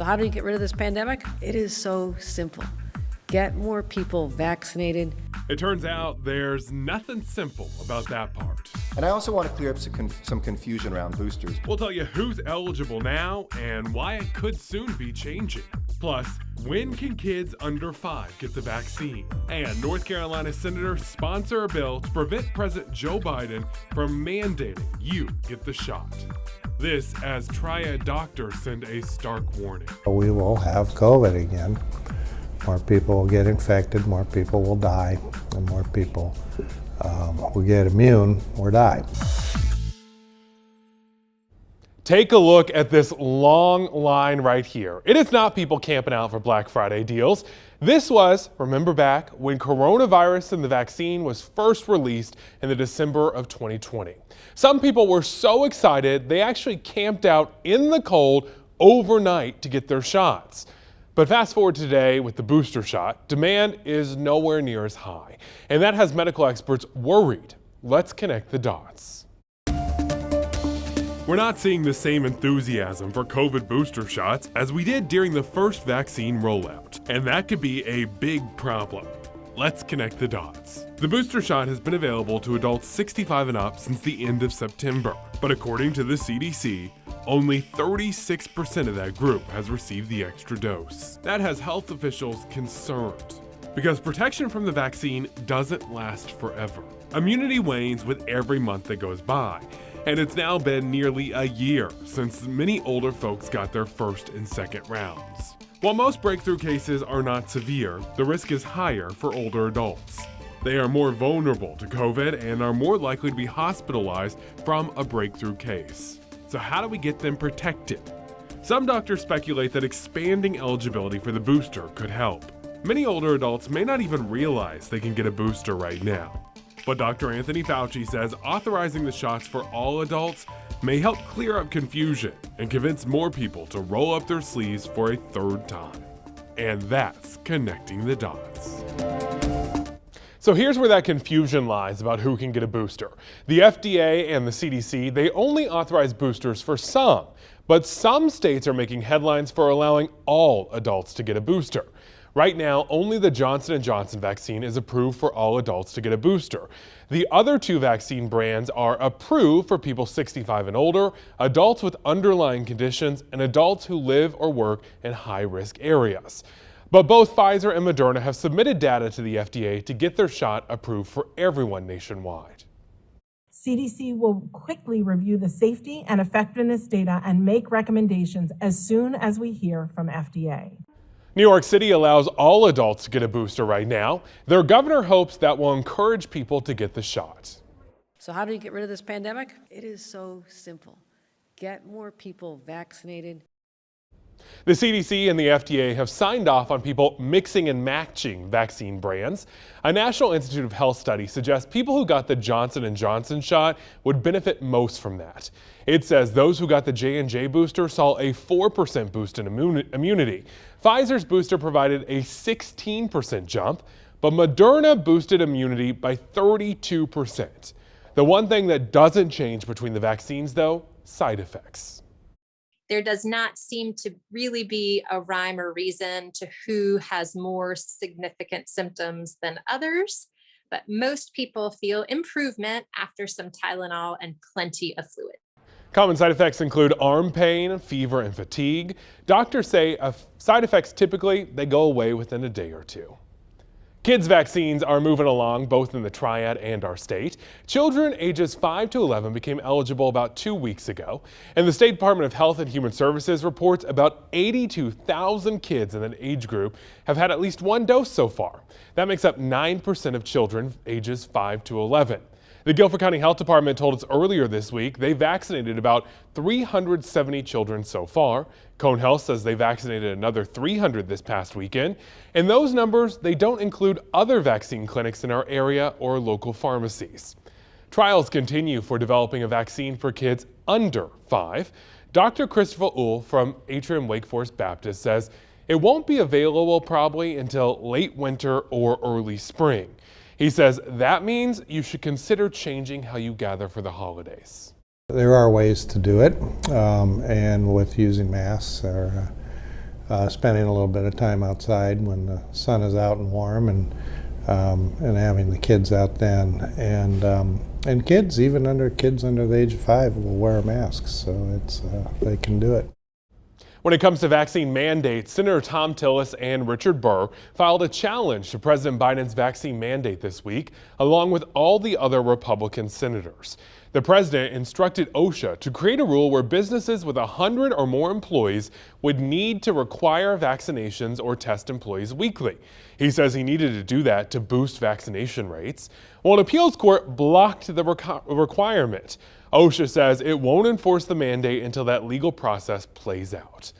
So how do you get rid of this pandemic? It is so simple. Get more people vaccinated. It turns out there's nothing simple about that part. And I also want to clear up some confusion around boosters. We'll tell you who's eligible now and why it could soon be changing. Plus, when can kids under 5 get the vaccine? And North Carolina senators sponsor a bill to prevent President Joe Biden from mandating you get the shot. This as Triad doctors send a stark warning. We will have COVID again. More people will get infected, more people will die, and more people will get immune or die. Take a look at this long line right here. It is not people camping out for Black Friday deals. This was, remember back, when coronavirus and the vaccine was first released in the December of 2020. Some people were so excited they actually camped out in the cold overnight to get their shots. But fast forward to today with the booster shot, demand is nowhere near as high, and that has medical experts worried. Let's connect the dots. We're not seeing the same enthusiasm for COVID booster shots as we did during the first vaccine rollout, and that could be a big problem. Let's connect the dots. The booster shot has been available to adults 65 and up since the end of September, but according to the CDC, only 36% of that group has received the extra dose. That has health officials concerned because protection from the vaccine doesn't last forever. Immunity wanes with every month that goes by, and it's now been nearly a year since many older folks got their first and second rounds. While most breakthrough cases are not severe, the risk is higher for older adults. They are more vulnerable to COVID and are more likely to be hospitalized from a breakthrough case. So how do we get them protected? Some doctors speculate that expanding eligibility for the booster could help. Many older adults may not even realize they can get a booster right now. But Dr. Anthony Fauci says authorizing the shots for all adults may help clear up confusion and convince more people to roll up their sleeves for a third time. And that's connecting the dots. So here's where that confusion lies about who can get a booster. The FDA and the CDC, they only authorize boosters for some, but some states are making headlines for allowing all adults to get a booster. Right now, only the Johnson & Johnson vaccine is approved for all adults to get a booster. The other 2 vaccine brands are approved for people 65 and older, adults with underlying conditions, and adults who live or work in high-risk areas. But both Pfizer and Moderna have submitted data to the FDA to get their shot approved for everyone nationwide. CDC will quickly review the safety and effectiveness data and make recommendations as soon as we hear from FDA. New York City allows all adults to get a booster right now. Their governor hopes that will encourage people to get the shot. So how do you get rid of this pandemic? It is so simple. Get more people vaccinated. The CDC and the FDA have signed off on people mixing and matching vaccine brands. A National Institute of Health study suggests people who got the Johnson & Johnson shot would benefit most from that. It says those who got the J&J booster saw a 4% boost in immunity. Pfizer's booster provided a 16% jump, but Moderna boosted immunity by 32%. The one thing that doesn't change between the vaccines, though, side effects. There does not seem to really be a rhyme or reason to who has more significant symptoms than others, but most people feel improvement after some Tylenol and plenty of fluid. Common side effects include arm pain, fever, and fatigue. Doctors say side effects typically they go away within a day or two. Kids' vaccines are moving along both in the Triad and our state. Children ages 5 to 11 became eligible about 2 weeks ago, and the State Department of Health and Human Services reports about 82,000 kids in that age group have had at least one dose so far. That makes up 9% of children ages 5 to 11. The Guilford County Health Department told us earlier this week they vaccinated about 370 children so far. Cone Health says they vaccinated another 300 this past weekend. And those numbers, they don't include other vaccine clinics in our area or local pharmacies. Trials continue for developing a vaccine for kids under 5. Dr. Christopher Uhl from Atrium Wake Forest Baptist says it won't be available probably until late winter or early spring. He says that means you should consider changing how you gather for the holidays. There are ways to do it, and with using masks or spending a little bit of time outside when the sun is out and warm, and having the kids out then, and kids, even kids under the age of 5 will wear masks, so they can do it. When it comes to vaccine mandates, Senator Tom Tillis and Richard Burr filed a challenge to President Biden's vaccine mandate this week, along with all the other Republican senators. The president instructed OSHA to create a rule where businesses with 100 or more employees would need to require vaccinations or test employees weekly. He says he needed to do that to boost vaccination rates. Well, an appeals court blocked the requirement. OSHA says it won't enforce the mandate until that legal process plays out.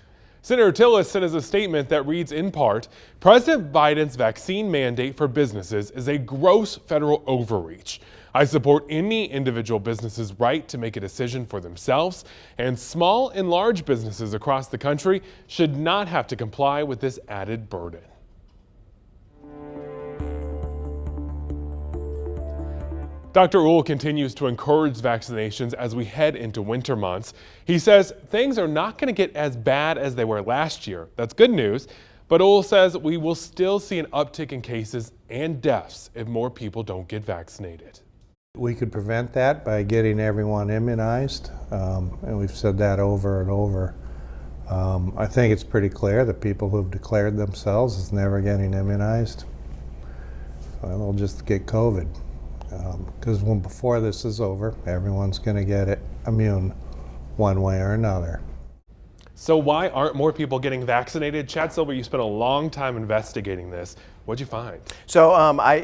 Senator Tillis sent us a statement that reads in part, President Biden's vaccine mandate for businesses is a gross federal overreach. I support any individual business's right to make a decision for themselves, and small and large businesses across the country should not have to comply with this added burden. Dr. Uhl continues to encourage vaccinations as we head into winter months. He says things are not going to get as bad as they were last year. That's good news. But Uhl says we will still see an uptick in cases and deaths if more people don't get vaccinated. We could prevent that by getting everyone immunized, and we've said that over and over. I think it's pretty clear that people who've declared themselves as never getting immunized, well, they'll just get COVID. Because before this is over, everyone's going to get it immune one way or another. So why aren't more people getting vaccinated? Chad Silver, you spent a long time investigating this. What'd you find? So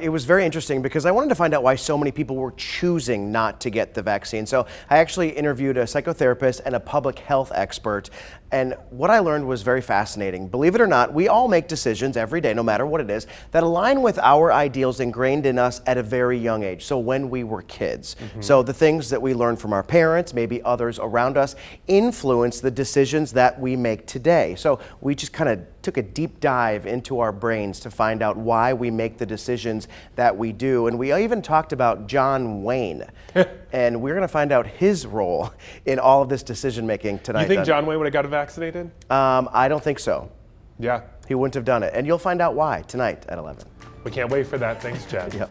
it was very interesting because I wanted to find out why so many people were choosing not to get the vaccine. So I actually interviewed a psychotherapist and a public health expert. And what I learned was very fascinating. Believe it or not, we all make decisions every day, no matter what it is, that align with our ideals ingrained in us at a very young age. So when we were kids. So the things that we learned from our parents, maybe others around us, influence the decisions that we make today. So we just kind of took a deep dive into our brains to find out why we make the decisions that we do. And we even talked about John Wayne. And we're going to find out his role in all of this decision making tonight. You think John Wayne would have got vaccinated? I don't think so. Yeah. He wouldn't have done it. And you'll find out why tonight at 11. We can't wait for that. Thanks, Chad. Yep.